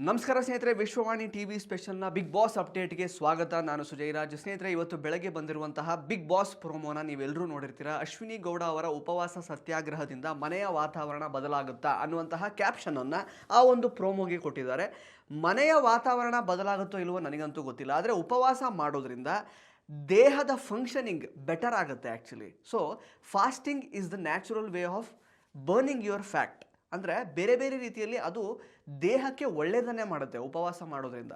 ನಮಸ್ಕಾರ ಸ್ನೇಹಿತರೆ, Vishwavani TV ಸ್ಪೆಷಲ್ನ big boss ಅಪ್ಡೇಟ್ಗೆ ಸ್ವಾಗತ. ನಾನು ಸುಜಯ್ ರಾಜ್. ಸ್ನೇಹಿತರೆ, ಇವತ್ತು ಬೆಳಗ್ಗೆ ಬಂದಿರುವಂತಹ ಬಿಗ್ ಬಾಸ್ ಪ್ರೋಮೋನ ನೀವೆಲ್ಲರೂ ನೋಡಿರ್ತೀರಾ. ಅಶ್ವಿನಿ ಗೌಡ ಅವರ ಉಪವಾಸ ಸತ್ಯಾಗ್ರಹದಿಂದ ಮನೆಯ ವಾತಾವರಣ ಬದಲಾಗುತ್ತಾ ಅನ್ನುವಂತಹ ಕ್ಯಾಪ್ಷನನ್ನು ಆ ಒಂದು ಪ್ರೋಮೋಗೆ ಕೊಟ್ಟಿದ್ದಾರೆ. ಮನೆಯ ವಾತಾವರಣ ಬದಲಾಗುತ್ತೋ ಇಲ್ವೋ ನನಗಂತೂ ಗೊತ್ತಿಲ್ಲ, ಆದರೆ ಉಪವಾಸ ಮಾಡೋದ್ರಿಂದ ದೇಹದ ಫಂಕ್ಷನಿಂಗ್ ಬೆಟರ್ ಆಗುತ್ತೆ actually. So fasting is the natural way of burning your fact. ಅಂದರೆ ಬೇರೆ ಬೇರೆ ರೀತಿಯಲ್ಲಿ ಅದು ದೇಹಕ್ಕೆ ಒಳ್ಳೆಯದನ್ನೇ ಮಾಡುತ್ತೆ ಉಪವಾಸ ಮಾಡೋದ್ರಿಂದ.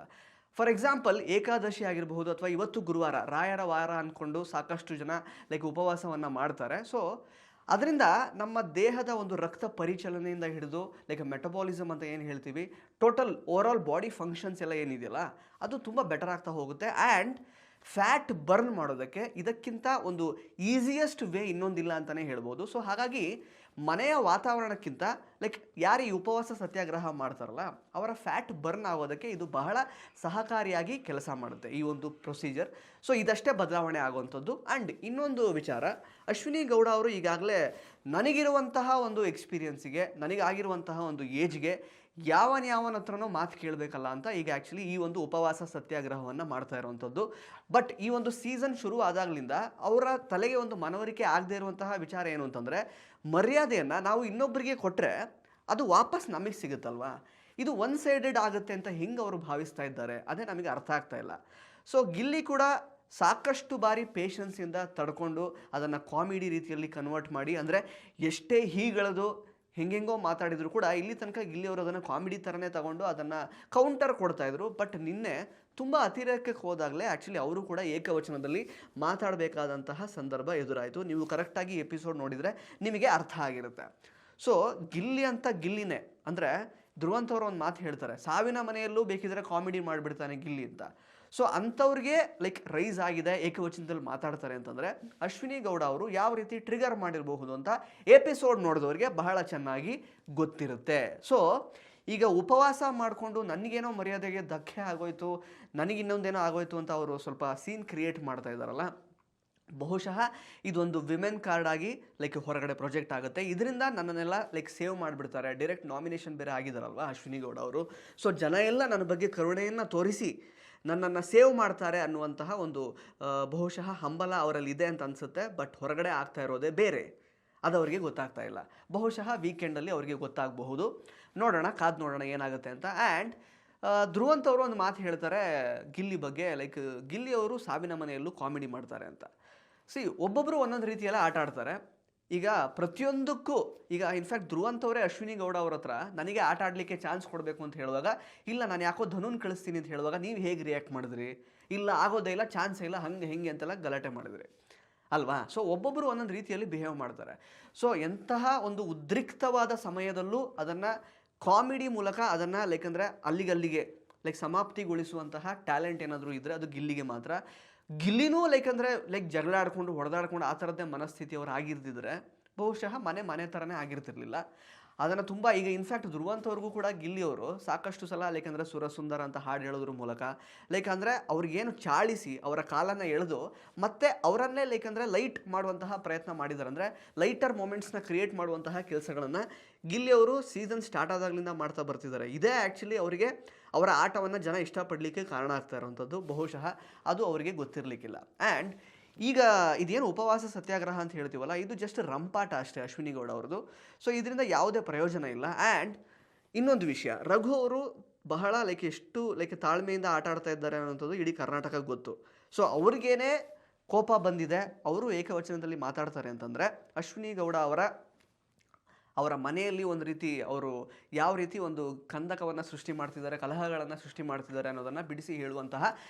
ಫಾರ್ ಎಕ್ಸಾಂಪಲ್, ಏಕಾದಶಿ ಆಗಿರಬಹುದು ಅಥವಾ ಇವತ್ತು ಗುರುವಾರ, ರಾಯರ ವಾರ ಅಂದ್ಕೊಂಡು ಸಾಕಷ್ಟು ಜನ ಉಪವಾಸವನ್ನು ಮಾಡ್ತಾರೆ. ಸೊ ಅದರಿಂದ ನಮ್ಮ ದೇಹದ ಒಂದು ರಕ್ತ ಪರಿಚಲನೆಯಿಂದ ಹಿಡಿದು ಮೆಟಬಾಲಿಸಮ್ ಅಂತ ಏನು ಹೇಳ್ತೀವಿ, ಟೋಟಲ್ ಓವರಾಲ್ ಬಾಡಿ ಫಂಕ್ಷನ್ಸ್ ಎಲ್ಲ ಏನಿದೆಯಲ್ಲ ಅದು ತುಂಬ ಬೆಟರ್ ಆಗ್ತಾ ಹೋಗುತ್ತೆ. ಆ್ಯಂಡ್ ಫ್ಯಾಟ್ ಬರ್ನ್ ಮಾಡೋದಕ್ಕೆ ಇದಕ್ಕಿಂತ ಒಂದು ಈಸಿಯೆಸ್ಟ್ ವೇ ಇನ್ನೊಂದಿಲ್ಲ ಅಂತಲೇ ಹೇಳ್ಬೋದು. ಸೊ ಹಾಗಾಗಿ ಮನೆಯ ವಾತಾವರಣಕ್ಕಿಂತ ಯಾರು ಈ ಉಪವಾಸ ಸತ್ಯಾಗ್ರಹ ಮಾಡ್ತಾರಲ್ಲ ಅವರ ಫ್ಯಾಟ್ ಬರ್ನ್ ಆಗೋದಕ್ಕೆ ಇದು ಬಹಳ ಸಹಕಾರಿಯಾಗಿ ಕೆಲಸ ಮಾಡುತ್ತೆ ಈ ಒಂದು ಪ್ರೊಸೀಜರ್. ಸೊ ಇದಷ್ಟೇ ಬದಲಾವಣೆ ಆಗುವಂಥದ್ದು. ಆ್ಯಂಡ್ ಇನ್ನೊಂದು ವಿಚಾರ, ಅಶ್ವಿನಿ ಗೌಡ ಅವರು ಈಗಾಗಲೇ ನನಗಿರುವಂತಹ ಒಂದು ಎಕ್ಸ್ಪೀರಿಯನ್ಸಿಗೆ, ನನಗಾಗಿರುವಂತಹ ಒಂದು ಏಜ್ಗೆ ಯಾವನ ಹತ್ರನೋ ಮಾತು ಕೇಳಬೇಕಲ್ಲ ಅಂತ ಈಗ ಆ್ಯಕ್ಚುಲಿ ಈ ಒಂದು ಉಪವಾಸ ಸತ್ಯಾಗ್ರಹವನ್ನು ಮಾಡ್ತಾ ಇರುವಂಥದ್ದು. ಬಟ್ ಈ ಒಂದು ಸೀಸನ್ ಶುರು ಆದಾಗಲಿಂದ ಅವರ ತಲೆಗೆ ಒಂದು ಮನವರಿಕೆ ಆಗದೇ ಇರುವಂತಹ ವಿಚಾರ ಏನು ಅಂತಂದರೆ, ಮರ್ಯಾದೆಯನ್ನು ನಾವು ಇನ್ನೊಬ್ಬರಿಗೆ ಕೊಟ್ಟರೆ ಅದು ವಾಪಸ್ ನಮಗೆ ಸಿಗುತ್ತಲ್ವಾ, ಇದು ಒನ್ ಸೈಡೆಡ್ ಆಗುತ್ತೆ ಅಂತ ಹಿಂಗೆ ಅವರು ಭಾವಿಸ್ತಾ ಇದ್ದಾರೆ. ಅದೇ ನಮಗೆ ಅರ್ಥ ಆಗ್ತಾ ಇಲ್ಲ. ಸೊ ಗಿಲ್ಲಿ ಕೂಡ ಸಾಕಷ್ಟು ಬಾರಿ ಪೇಷನ್ಸಿಂದ ತಡ್ಕೊಂಡು ಅದನ್ನು ಕಾಮಿಡಿ ರೀತಿಯಲ್ಲಿ ಕನ್ವರ್ಟ್ ಮಾಡಿ, ಅಂದರೆ ಎಷ್ಟೇ ಹೀಗಳದು ಹೆಂಗೆಂಗೋ ಮಾತಾಡಿದ್ರು ಕೂಡ ಇಲ್ಲಿ ತನಕ ಗಿಲ್ಲಿಯವರು ಅದನ್ನು ಕಾಮಿಡಿ ಥರನೇ ತಗೊಂಡು ಅದನ್ನು ಕೌಂಟರ್ ಕೊಡ್ತಾಯಿದ್ರು. ಬಟ್ ನಿನ್ನೆ ತುಂಬ ಅತಿರೇಕಕ್ಕೆ ಹೋದಾಗಲೇ ಆ್ಯಕ್ಚುಲಿ ಅವರು ಕೂಡ ಏಕವಚನದಲ್ಲಿ ಮಾತಾಡಬೇಕಾದಂತಹ ಸಂದರ್ಭ ಎದುರಾಯಿತು. ನೀವು ಕರೆಕ್ಟಾಗಿ ಎಪಿಸೋಡ್ ನೋಡಿದರೆ ನಿಮಗೆ ಅರ್ಥ ಆಗಿರುತ್ತೆ. ಸೊ ಗಿಲ್ಲಿ ಅಂತ ಗಿಲ್ಲಿನೇ, ಅಂದರೆ ಧ್ರುವಂತವರು ಒಂದು ಮಾತು ಹೇಳ್ತಾರೆ, ಸಾವಿನ ಮನೆಯಲ್ಲೂ ಬೇಕಿದ್ರೆ ಕಾಮಿಡಿ ಮಾಡಿಬಿಡ್ತಾನೆ ಗಿಲ್ಲಿ ಅಂತ. ಸೊ ಅಂಥವ್ರಿಗೆ ರೈಸ್ ಆಗಿದೆ, ಏಕವಚನದಲ್ಲಿ ಮಾತಾಡ್ತಾರೆ ಅಂತಂದರೆ ಅಶ್ವಿನಿ ಗೌಡ ಅವರು ಯಾವ ರೀತಿ ಟ್ರಿಗರ್ ಮಾಡಿರಬಹುದು ಅಂತ ಎಪಿಸೋಡ್ ನೋಡಿದವರಿಗೆ ಬಹಳ ಚೆನ್ನಾಗಿ ಗೊತ್ತಿರುತ್ತೆ. ಸೊ ಈಗ ಉಪವಾಸ ಮಾಡಿಕೊಂಡು ನನಗೇನೋ ಮರ್ಯಾದೆಗೆ ಧಕ್ಕೆ ಆಗೋಯ್ತು, ನನಗಿನ್ನೊಂದೇನೋ ಆಗೋಯ್ತು ಅಂತ ಅವರು ಸ್ವಲ್ಪ ಸೀನ್ ಕ್ರಿಯೇಟ್ ಮಾಡ್ತಾ ಇದ್ದಾರಲ್ಲ, ಬಹುಶಃ ಇದೊಂದು ವಿಮೆನ್ ಕಾರ್ಡ್ ಆಗಿ ಹೊರಗಡೆ ಪ್ರೊಜೆಕ್ಟ್ ಆಗುತ್ತೆ. ಇದರಿಂದ ನನ್ನನ್ನೆಲ್ಲ ಸೇವ್ ಮಾಡಿಬಿಡ್ತಾರೆ. ಡೈರೆಕ್ಟ್ ನಾಮಿನೇಷನ್ ಬೇರೆ ಆಗಿದ್ದಾರಲ್ವ ಅಶ್ವಿನಿ ಗೌಡ ಅವರು. ಸೊ ಜನ ಎಲ್ಲ ನನ್ನ ಬಗ್ಗೆ ಕರುಣೆಯನ್ನು ತೋರಿಸಿ ನನ್ನನ್ನು ಸೇವ್ ಮಾಡ್ತಾರೆ ಅನ್ನುವಂತಹ ಒಂದು ಬಹುಶಃ ಹಂಬಲ ಅವರಲ್ಲಿ ಇದೆ ಅಂತ ಅನಿಸುತ್ತೆ. ಬಟ್ ಹೊರಗಡೆ ಆಗ್ತಾ ಇರೋದೇ ಬೇರೆ, ಅದು ಅವರಿಗೆ ಗೊತ್ತಾಗ್ತಾ ಇಲ್ಲ. ಬಹುಶಃ ವೀಕೆಂಡಲ್ಲಿ ಅವರಿಗೆ ಗೊತ್ತಾಗಬಹುದು. ನೋಡೋಣ, ಕಾದು ನೋಡೋಣ ಏನಾಗುತ್ತೆ ಅಂತ. ಆ್ಯಂಡ್ ಧ್ರುವಂತ್ ಅವರು ಒಂದು ಮಾತು ಹೇಳ್ತಾರೆ ಗಿಲ್ಲಿ ಬಗ್ಗೆ, ಗಿಲ್ಲಿ ಅವರು ಸಾವಿನ ಮನೆಯಲ್ಲೂ ಕಾಮಿಡಿ ಮಾಡ್ತಾರೆ ಅಂತ. ಒಬ್ಬೊಬ್ಬರು ಒಂದೊಂದು ರೀತಿಯೆಲ್ಲ ಆಟ ಆಡ್ತಾರೆ. ಈಗ ಪ್ರತಿಯೊಂದಕ್ಕೂ ಈಗ ಇನ್ಫ್ಯಾಕ್ಟ್ ಧ್ರುವಂತ್ ಅವರೇ ಅಶ್ವಿನಿ ಗೌಡ ಅವ್ರ ಹತ್ರ ನನಗೆ ಆಟ ಆಡಲಿಕ್ಕೆ ಚಾನ್ಸ್ ಕೊಡಬೇಕು ಅಂತ ಹೇಳುವಾಗ, ಇಲ್ಲ ನಾನು ಯಾಕೋ ಧನುನ್ ಕಳಿಸ್ತೀನಿ ಅಂತ ಹೇಳುವಾಗ ನೀವು ಹೇಗೆ ರಿಯಾಕ್ಟ್ ಮಾಡಿದ್ರಿ, ಇಲ್ಲ ಆಗೋದೇ ಇಲ್ಲ, ಚಾನ್ಸೇ ಇಲ್ಲ, ಹಂಗೆ ಹೆಂಗೆ ಅಂತೆಲ್ಲ ಗಲಾಟೆ ಮಾಡಿದ್ರಿ ಅಲ್ವಾ. ಸೊ ಒಬ್ಬೊಬ್ಬರು ಒಂದೊಂದು ರೀತಿಯಲ್ಲಿ ಬಿಹೇವ್ ಮಾಡ್ತಾರೆ. ಸೊ ಎಂತಹ ಒಂದು ಉದ್ರಿಕ್ತವಾದ ಸಮಯದಲ್ಲೂ ಅದನ್ನು ಕಾಮಿಡಿ ಮೂಲಕ ಅದನ್ನು ಅಂದರೆ ಅಲ್ಲಿಗಲ್ಲಿಗೆ ಸಮಾಪ್ತಿಗೊಳಿಸುವಂತಹ ಟ್ಯಾಲೆಂಟ್ ಏನಾದರೂ ಇದ್ದರೆ ಅದು ಗಿಲ್ಲಿಗೆ ಮಾತ್ರ. ಗಿಲ್ಲಿನೂ ಅಂದರೆ ಜಗಳ ಆಡ್ಕೊಂಡು ಹೊಡೆದಾಡ್ಕೊಂಡು ಆ ಥರದ್ದೇ ಮನಸ್ಥಿತಿಯವರು ಆಗಿರ್ತಿದ್ರೆ ಬಹುಶಃ ಮನೆ ಥರನೇ ಆಗಿರ್ತಿರ್ಲಿಲ್ಲ. ಅದನ್ನು ತುಂಬ ಈಗ ಇನ್ಫ್ಯಾಕ್ಟ್ ಧ್ರುವಂತವ್ರಿಗೂ ಕೂಡ ಗಿಲ್ಲಿಯವರು ಸಾಕಷ್ಟು ಸಲ ಅಂದರೆ ಸುರಸುಂದರ ಅಂತ ಹಾಡು ಹೇಳೋದ್ರ ಮೂಲಕ ಅಂದರೆ ಅವ್ರಿಗೇನು ಚಾಳಿಸಿ ಅವರ ಕಾಲನ್ನು ಎಳೆದು ಮತ್ತೆ ಅವರನ್ನೇ ಅಂದರೆ ಲೈಟ್ ಮಾಡುವಂತಹ ಪ್ರಯತ್ನ ಮಾಡಿದ್ದಾರೆ. ಅಂದರೆ ಲೈಟರ್ ಮೂಮೆಂಟ್ಸ್ನ ಕ್ರಿಯೇಟ್ ಮಾಡುವಂತಹ ಕೆಲಸಗಳನ್ನು ಗಿಲ್ಲಿಯವರು ಸೀಸನ್ ಸ್ಟಾರ್ಟ್ ಆದಾಗಲಿಂದ ಮಾಡ್ತಾ ಬರ್ತಿದ್ದಾರೆ. ಇದೇ ಆ್ಯಕ್ಚುಲಿ ಅವರಿಗೆ ಅವರ ಆಟವನ್ನು ಜನ ಇಷ್ಟಪಡಲಿಕ್ಕೆ ಕಾರಣ ಆಗ್ತಾ ಇರೋವಂಥದ್ದು. ಬಹುಶಃ ಅದು ಅವರಿಗೆ ಗೊತ್ತಿರಲಿಕ್ಕಿಲ್ಲ. ಆ್ಯಂಡ್ ಈಗ ಇದೇನು ಉಪವಾಸ ಸತ್ಯಾಗ್ರಹ ಅಂತ ಹೇಳ್ತೀವಲ್ಲ, ಇದು ಜಸ್ಟ್ ರಂಪಾಟ ಅಷ್ಟೇ ಅಶ್ವಿನಿ ಗೌಡ ಅವ್ರದ್ದು. ಸೊ ಇದರಿಂದ ಯಾವುದೇ ಪ್ರಯೋಜನ ಇಲ್ಲ. ಆ್ಯಂಡ್ ಇನ್ನೊಂದು ವಿಷಯ, ರಘು ಅವರು ಬಹಳ ಎಷ್ಟು ತಾಳ್ಮೆಯಿಂದ ಆಟ ಆಡ್ತಾ ಇದ್ದಾರೆ ಅನ್ನೋಂಥದ್ದು ಇಡೀ ಕರ್ನಾಟಕಕ್ಕೆ ಗೊತ್ತು. ಸೊ ಅವ್ರಿಗೇನೆ ಕೋಪ ಬಂದಿದೆ, ಅವರು ಏಕವಚನದಲ್ಲಿ ಮಾತಾಡ್ತಾರೆ ಅಂತಂದರೆ ಅಶ್ವಿನಿ ಗೌಡ ಅವರ ಮನೆಯಲ್ಲಿ ಒಂದು ರೀತಿ ಅವರು ಯಾವ ರೀತಿ ಒಂದು ಕಂದಕವನ್ನು ಸೃಷ್ಟಿ ಮಾಡ್ತಿದ್ದಾರೆ, ಕಲಹಗಳನ್ನು ಸೃಷ್ಟಿ ಮಾಡ್ತಿದ್ದಾರೆ ಅನ್ನೋದನ್ನು ಬಿಡಿಸಿ ಹೇಳುವಂತಹ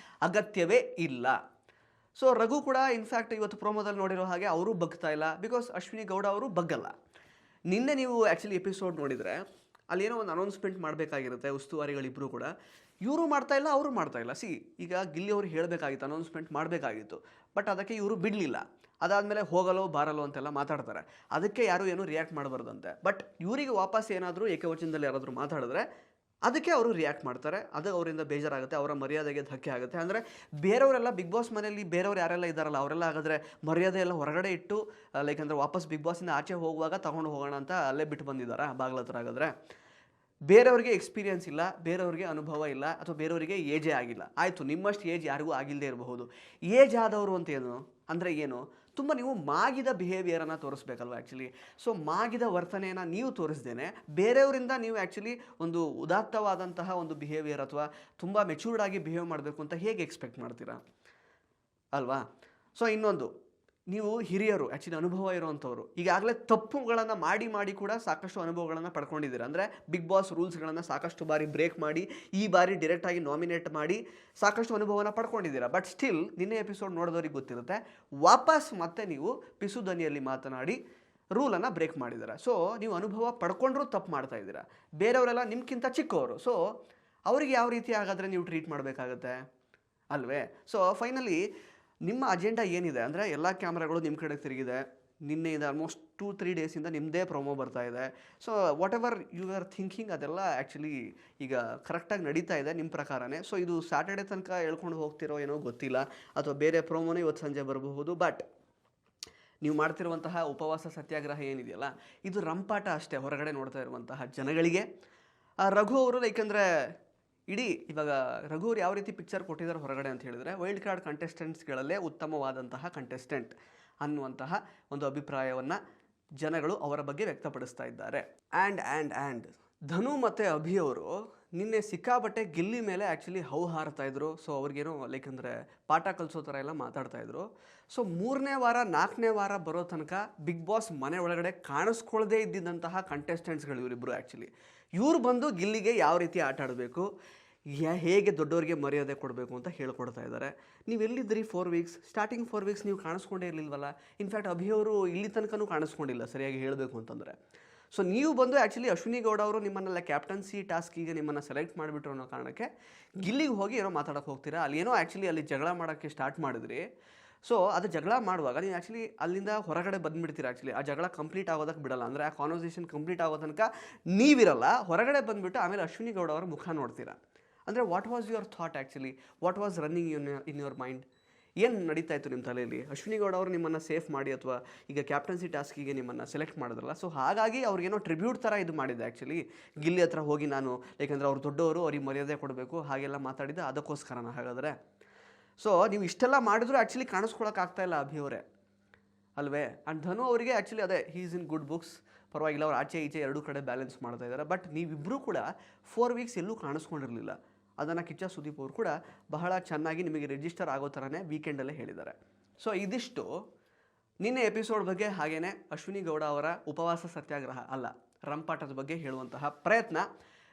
ಅಗತ್ಯವೇ ಇಲ್ಲ. ಸೊ ರಘು ಕೂಡ ಇನ್ಫ್ಯಾಕ್ಟ್ ಇವತ್ತು ಪ್ರೋಮೋದಲ್ಲಿ ನೋಡಿರೋ ಹಾಗೆ ಅವರು ಬಗ್ತಾ ಇಲ್ಲ, ಬಿಕಾಸ್ ಅಶ್ವಿನಿ ಗೌಡ ಅವರು ಬಗ್ಗಲ್ಲ. ನಿನ್ನೆ ನೀವು ಆ್ಯಕ್ಚುಲಿ ಎಪಿಸೋಡ್ ನೋಡಿದರೆ ಅಲ್ಲೇನೋ ಒಂದು ಅನೌನ್ಸ್ಮೆಂಟ್ ಮಾಡಬೇಕಾಗಿರುತ್ತೆ ಉಸ್ತುವಾರಿಗಳಿಬ್ಬರು ಕೂಡ, ಇವರು ಮಾಡ್ತಾ ಇಲ್ಲ, ಅವರು ಮಾಡ್ತಾ ಇಲ್ಲ. ಈಗ ಗಿಲ್ಲಿ ಅವರು ಹೇಳಬೇಕಾಗಿತ್ತು, ಅನೌನ್ಸ್ಮೆಂಟ್ ಮಾಡಬೇಕಾಗಿತ್ತು, ಬಟ್ ಅದಕ್ಕೆ ಇವರು ಬಿಡಲಿಲ್ಲ. ಅದಾದಮೇಲೆ ಹೋಗಲೋ ಬಾರಲೋ ಅಂತೆಲ್ಲ ಮಾತಾಡ್ತಾರೆ. ಅದಕ್ಕೆ ಯಾರು ಏನೂ ರಿಯಾಕ್ಟ್ ಮಾಡಬಾರ್ದಂತೆ. ಬಟ್ ಇವರಿಗೆ ವಾಪಸ್ ಏನಾದರೂ ಏಕವಚನದಲ್ಲಿ ಯಾರಾದರೂ ಮಾತಾಡಿದ್ರೆ ಅದಕ್ಕೆ ಅವರು ರಿಯಾಕ್ಟ್ ಮಾಡ್ತಾರೆ. ಅದು ಅವರಿಂದ ಬೇಜಾರಾಗುತ್ತೆ, ಅವರ ಮರ್ಯಾದೆಗೆ ಧಕ್ಕೆ ಆಗುತ್ತೆ. ಅಂದರೆ ಬೇರೆಯವರೆಲ್ಲ ಬಿಗ್ ಬಾಸ್ ಮನೆಯಲ್ಲಿ ಬೇರೆಯವ್ರು ಯಾರೆಲ್ಲ ಇದ್ದಾರಲ್ಲ ಅವರೆಲ್ಲ ಹಾಗಾದರೆ ಮರ್ಯಾದೆ ಎಲ್ಲ ಹೊರಗಡೆ ಇಟ್ಟು ಅಂದರೆ ವಾಪಸ್ ಬಿಗ್ ಬಾಸಿಂದ ಆಚೆ ಹೋಗುವಾಗ ತಗೊಂಡು ಹೋಗೋಣ ಅಂತ ಅಲ್ಲೇ ಬಿಟ್ಟು ಬಂದಿದ್ದಾರೆ ಬಾಗ್ಲ ಹತ್ರ. ಹಾಗಾದರೆ ಬೇರೆಯವ್ರಿಗೆ ಎಕ್ಸ್ಪೀರಿಯನ್ಸ್ ಇಲ್ಲ, ಬೇರೆಯವ್ರಿಗೆ ಅನುಭವ ಇಲ್ಲ, ಅಥವಾ ಬೇರೆಯವರಿಗೆ ಏಜೇ ಆಗಿಲ್ಲ. ಆಯಿತು, ನಿಮ್ಮಷ್ಟು ಏಜ್ ಯಾರಿಗೂ ಆಗಿಲ್ಲದೆ ಇರಬಹುದು. ಏಜ್ ಆದವರು ಅಂತ ಏನು ಅಂದರೆ ಏನು, ತುಂಬ ನೀವು ಮಾಗಿದ ಬಿಹೇವಿಯರನ್ನು ತೋರಿಸ್ಬೇಕಲ್ವ ಆ್ಯಕ್ಚುಲಿ. ಸೊ ಮಾಗಿದ ವರ್ತನೆಯನ್ನು ನೀವು ತೋರಿಸ್ದೇನೆ ಬೇರೆಯವರಿಂದ ನೀವು ಆ್ಯಕ್ಚುಲಿ ಒಂದು ಉದಾತ್ತವಾದಂತಹ ಒಂದು ಬಿಹೇವಿಯರ್ ಅಥವಾ ತುಂಬ ಮೆಚೂರ್ಡ್ ಆಗಿ ಬಿಹೇವ್ ಮಾಡಬೇಕು ಅಂತ ಹೇಗೆ ಎಕ್ಸ್ಪೆಕ್ಟ್ ಮಾಡ್ತೀರಾ ಅಲ್ವಾ? ಸೊ ಇನ್ನೊಂದು, ನೀವು ಹಿರಿಯರು, ಆ್ಯಕ್ಚುಲಿ ಅನುಭವ ಇರುವಂಥವ್ರು, ಈಗಾಗಲೇ ತಪ್ಪುಗಳನ್ನು ಮಾಡಿ ಕೂಡ ಸಾಕಷ್ಟು ಅನುಭವಗಳನ್ನು ಪಡ್ಕೊಂಡಿದ್ದೀರ. ಅಂದರೆ ಬಿಗ್ ಬಾಸ್ ರೂಲ್ಸ್ಗಳನ್ನು ಸಾಕಷ್ಟು ಬಾರಿ ಬ್ರೇಕ್ ಮಾಡಿ ಈ ಬಾರಿ ಡೈರೆಕ್ಟಾಗಿ ನಾಮಿನೇಟ್ ಮಾಡಿ ಸಾಕಷ್ಟು ಅನುಭವನ ಪಡ್ಕೊಂಡಿದ್ದೀರಾ. ಬಟ್ ಸ್ಟಿಲ್ ನಿನ್ನೆ ಎಪಿಸೋಡ್ ನೋಡಿದವ್ರಿಗೆ ಗೊತ್ತಿರುತ್ತೆ, ವಾಪಸ್ ಮತ್ತೆ ನೀವು ಪಿಸು ಧ್ವನಿಯಲ್ಲಿ ಮಾತನಾಡಿ ರೂಲನ್ನು ಬ್ರೇಕ್ ಮಾಡಿದ್ದೀರಾ. ಸೊ ನೀವು ಅನುಭವ ಪಡ್ಕೊಂಡ್ರೂ ತಪ್ಪು ಮಾಡ್ತಾ ಇದ್ದೀರಾ. ಬೇರೆಯವರೆಲ್ಲ ನಿಮ್ಗಿಂತ ಚಿಕ್ಕವರು, ಸೊ ಅವ್ರಿಗೆ ಯಾವ ರೀತಿ ಹಾಗಾದರೆ ನೀವು ಟ್ರೀಟ್ ಮಾಡಬೇಕಾಗತ್ತೆ ಅಲ್ವೇ? ಸೊ ಫೈನಲಿ ನಿಮ್ಮ ಅಜೆಂಡಾ ಏನಿದೆ ಅಂದರೆ ಎಲ್ಲ ಕ್ಯಾಮ್ರಾಗಳು ನಿಮ್ಮ ಕಡೆ ತಿರುಗಿದೆ. ನಿನ್ನೆಯಿಂದ ಆಲ್ಮೋಸ್ಟ್ 2-3 ಡೇಸಿಂದ ನಿಮ್ಮದೇ ಪ್ರೊಮೋ ಬರ್ತಾ ಇದೆ. So whatever you are thinking ಅದೆಲ್ಲ ಆ್ಯಕ್ಚುಲಿ ಈಗ ಕರೆಕ್ಟಾಗಿ ನಡೀತಾ ಇದೆ ನಿಮ್ಮ ಪ್ರಕಾರನೇ. ಸೊ ಇದು ಸ್ಯಾಟರ್ಡೆ ತನಕ ಹೇಳ್ಕೊಂಡು ಹೋಗ್ತಿರೋ ಏನೋ ಗೊತ್ತಿಲ್ಲ, ಅಥವಾ ಬೇರೆ ಪ್ರೊಮೋನೇ ಇವತ್ತು ಸಂಜೆ ಬರಬಹುದು. ಬಟ್ ನೀವು ಮಾಡ್ತಿರುವಂತಹ ಉಪವಾಸ ಸತ್ಯಾಗ್ರಹ ಏನಿದೆಯಲ್ಲ, ಇದು ರಂಪಾಟ ಅಷ್ಟೇ ಹೊರಗಡೆ ನೋಡ್ತಾ ಇರುವಂತಹ ಜನಗಳಿಗೆ. ರಘು ಅವರು ಏಕೆಂದರೆ ಇಡೀ ಇವಾಗ ರಘು ಅವ್ರು ಯಾವ ರೀತಿ ಪಿಕ್ಚರ್ ಕೊಟ್ಟಿದ್ದಾರೆ ಹೊರಗಡೆ ಅಂತ ಹೇಳಿದರೆ, ವೈಲ್ಡ್ ಕಾರ್ಡ್ ಕಂಟೆಸ್ಟೆಂಟ್ಸ್ಗಳಲ್ಲೇ ಉತ್ತಮವಾದಂತಹ ಕಂಟೆಸ್ಟೆಂಟ್ ಅನ್ನುವಂತಹ ಒಂದು ಅಭಿಪ್ರಾಯವನ್ನು ಜನಗಳು ಅವರ ಬಗ್ಗೆ ವ್ಯಕ್ತಪಡಿಸ್ತಾ ಇದ್ದಾರೆ. ಆ್ಯಂಡ್ ಧನು ಮತ್ತು ಅಭಿ ಅವರು ನಿನ್ನೆ ಸಿಕ್ಕಾಬಟ್ಟೆ ಗಿಲ್ಲಿ ಮೇಲೆ ಆ್ಯಕ್ಚುಲಿ ಹಾರ್ತಾ ಇದ್ರು. ಸೊ ಅವ್ರಿಗೇನೋ ಲೈಕ್ ಅಂದರೆ ಪಾಠ ಕಲಿಸೋ ಥರ ಎಲ್ಲ ಮಾತಾಡ್ತಾಯಿದ್ರು. ಸೊ 3ನೇ ವಾರ 4ನೇ ವಾರ ಬರೋ ತನಕ ಬಿಗ್ ಬಾಸ್ ಮನೆ ಒಳಗಡೆ ಕಾಣಿಸ್ಕೊಳ್ಳದೇ ಇದ್ದಿದ್ದಂತಹ ಕಂಟೆಸ್ಟೆಂಟ್ಸ್ಗಳು ಇವರಿಬ್ಬರು. ಆ್ಯಕ್ಚುಲಿ ಇವ್ರು ಬಂದು ಗಿಲ್ಲಿಗೆ ಯಾವ ರೀತಿ ಆಟ ಆಡಬೇಕು, ಹೇಗೆ ದೊಡ್ಡವರಿಗೆ ಮರ್ಯಾದೆ ಕೊಡಬೇಕು ಅಂತ ಹೇಳ್ಕೊಡ್ತಾ ಇದ್ದಾರೆ. ನೀವು ಎಲ್ಲಿದ್ದಿರಿ 4 ವೀಕ್ಸ್? ಸ್ಟಾರ್ಟಿಂಗ್ 4 ವೀಕ್ಸ್ ನೀವು ಕಾಣಿಸ್ಕೊಂಡೇ ಇರಲಿಲ್ವಲ್ಲ. ಇನ್ಫ್ಯಾಕ್ಟ್ ಅಭಿಯವರು ಇಲ್ಲಿ ತನಕನೂ ಕಾಣಿಸ್ಕೊಂಡಿಲ್ಲ ಸರಿಯಾಗಿ ಹೇಳಬೇಕು ಅಂತಂದರೆ. ಸೊ ನೀವು ಬಂದು ಆ್ಯಕ್ಚುಲಿ ಅಶ್ವಿನಿ ಗೌಡ ಅವರು ನಿಮ್ಮನ್ನೆಲ್ಲ ಕ್ಯಾಪ್ಟನ್ಸಿ ಟಾಸ್ಕಿಗೆ ನಿಮ್ಮನ್ನು ಸೆಲೆಕ್ಟ್ ಮಾಡಿಬಿಟ್ರು ಅನ್ನೋ ಕಾರಣಕ್ಕೆ ಗಿಲ್ಲಿಗೆ ಹೋಗಿ ಏನೋ ಮಾತಾಡೋಕ್ಕೆ ಹೋಗ್ತೀರಾ. ಅಲ್ಲಿ ಏನೋ ಆ್ಯಕ್ಚುಲಿ ಅಲ್ಲಿ ಜಗಳ ಮಾಡೋಕ್ಕೆ ಸ್ಟಾರ್ಟ್ ಮಾಡಿದ್ರಿ. ಸೊ ಅದು ಜಗಳ ಮಾಡುವಾಗ ನೀವು ಆ್ಯಕ್ಚುಲಿ ಅಲ್ಲಿಂದ ಹೊರಗಡೆ ಬಂದುಬಿಡ್ತೀರಾ. ಆ್ಯಕ್ಚುಲಿ ಆ ಜಗಳ ಕಂಪ್ಲೀಟ್ ಆಗೋದಕ್ಕೆ ಬಿಡಲ್ಲ. ಅಂದರೆ ಆ ಕಾನ್ವರ್ಸೇಷನ್ ಕಂಪ್ಲೀಟ್ ಆಗೋ ತನಕ ನೀವಿರಲ್ಲ, ಹೊರಗಡೆ ಬಂದುಬಿಟ್ಟು ಆಮೇಲೆ ಅಶ್ವಿನಿ ಗೌಡ ಅವರ ಮುಖ ನೋಡ್ತೀರಾ. ಅಂದರೆ what was your thought actually, what was running in your mind? ಏನು ನಡೀತಾ ಇತ್ತು ನಿಮ್ಮ ತಲೆಯಲ್ಲಿ? ಅಶ್ವಿನಿ ಗೌಡ ಅವರು ನಿಮ್ಮನ್ನು ಸೇಫ್ ಮಾಡಿ ಅಥವಾ ಈಗ ಕ್ಯಾಪ್ಟನ್ಸಿ ಟಾಸ್ಕಿಗೆ ನಿಮ್ಮನ್ನು ಸೆಲೆಕ್ಟ್ ಮಾಡಿದ್ರಲ್ಲ, ಸೊ ಹಾಗಾಗಿ ಅವ್ರಿಗೇನೋ ಟ್ರಿಬ್ಯೂಟ್ ಥರ ಇದು ಮಾಡಿದೆ ಆ್ಯಕ್ಚುಲಿ. ಗಿಲ್ಲಿ ಹತ್ರ ಹೋಗಿ ನಾನು, ಯಾಕೆಂದರೆ ಅವ್ರು ದೊಡ್ಡವರು, ಅವ್ರಿಗೆ ಮರ್ಯಾದೆ ಕೊಡಬೇಕು ಹಾಗೆಲ್ಲ ಮಾತಾಡಿದ್ದೆ, ಅದಕ್ಕೋಸ್ಕರನ ಹಾಗಾದರೆ? ಸೊ ನೀವು ಇಷ್ಟೆಲ್ಲ ಮಾಡಿದ್ರು ಆ್ಯಕ್ಚುಲಿ ಕಾಣಿಸ್ಕೊಳಕ್ಕಾಗ್ತಾ ಇಲ್ಲ ಅಭಿಯವರೇ ಅಲ್ವೇ? ಆ್ಯಂಡ್ ಧನು ಅವರಿಗೆ ಆ್ಯಕ್ಚುಲಿ ಅದೇ ಈಸ್ ಇನ್ ಗುಡ್ ಬುಕ್ಸ್, ಪರವಾಗಿಲ್ಲ, ಅವ್ರು ಆಚೆ ಈಚೆ ಎರಡೂ ಕಡೆ ಬ್ಯಾಲೆನ್ಸ್ ಮಾಡ್ತಾ ಇದ್ದಾರೆ. ಬಟ್ ನೀವಿಬ್ಬರೂ ಕೂಡ 4 ವೀಕ್ಸ್ ಎಲ್ಲೂ ಕಾಣಿಸ್ಕೊಂಡಿರಲಿಲ್ಲ. ಅದನ್ನು ಕಿಚ್ಚ ಸುದೀಪ್ ಅವರು ಕೂಡ ಬಹಳ ಚೆನ್ನಾಗಿ ನಿಮಗೆ ರಿಜಿಸ್ಟರ್ ಆಗೋ ಥರನೇ ವೀಕೆಂಡಲ್ಲೇ ಹೇಳಿದ್ದಾರೆ. ಸೊ ಇದಿಷ್ಟು ನಿನ್ನೆ ಎಪಿಸೋಡ್ ಬಗ್ಗೆ, ಹಾಗೆಯೇ ಅಶ್ವಿನಿ ಗೌಡ ಅವರ ಉಪವಾಸ ಸತ್ಯಾಗ್ರಹ ಅಲ್ಲ ರಂಪಾಟದ ಬಗ್ಗೆ ಹೇಳುವಂತಹ ಪ್ರಯತ್ನ.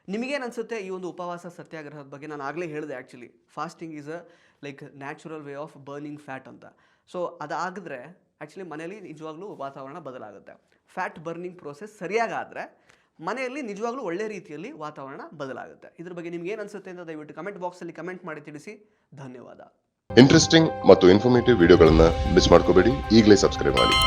ನಿಮಗೇನು ಅನಿಸುತ್ತೆ ಈ ಒಂದು ಉಪವಾಸ ಸತ್ಯಾಗ್ರಹದ ಬಗ್ಗೆ? ನಾನು ಆಗಲೇ ಹೇಳಿದೆ actually, fasting is a like natural way of burning fat ಅಂತ. ಸೊ ಅದಾಗಿದ್ರೆ ಆ್ಯಕ್ಚುಲಿ ಮನೆಯಲ್ಲಿ ನಿಜವಾಗ್ಲೂ ವಾತಾವರಣ ಬದಲಾಗುತ್ತೆ. ಫ್ಯಾಟ್ ಬರ್ನಿಂಗ್ ಪ್ರೋಸೆಸ್ ಸರಿಯಾಗಾದರೆ ಮನೆಯಲ್ಲಿ ನಿಜವಾಗ್ಲೂ ಒಳ್ಳೆ ರೀತಿಯಲ್ಲಿ ವಾತಾವರಣ ಬದಲಾಗುತ್ತೆ. ಇದ್ರ ಬಗ್ಗೆ ನಿಮ್ಗೆ ಏನು ಅನಿಸುತ್ತೆ ಅಂತ ದಯವಿಟ್ಟು ಕಮೆಂಟ್ ಬಾಕ್ಸಲ್ಲಿ ಕಮೆಂಟ್ ಮಾಡಿ ತಿಳಿಸಿ. ಧನ್ಯವಾದ. ಇಂಟ್ರೆಸ್ಟಿಂಗ್ ಮತ್ತು ಇನ್ಫಾರ್ಮೇಟಿವ್ ವಿಡಿಯೋಗಳನ್ನು ಮಿಸ್ ಮಾಡ್ಕೋಬೇಡಿ. ಈಗಲೇ ಸಬ್ಸ್ಕ್ರೈಬ್ ಮಾಡಿ.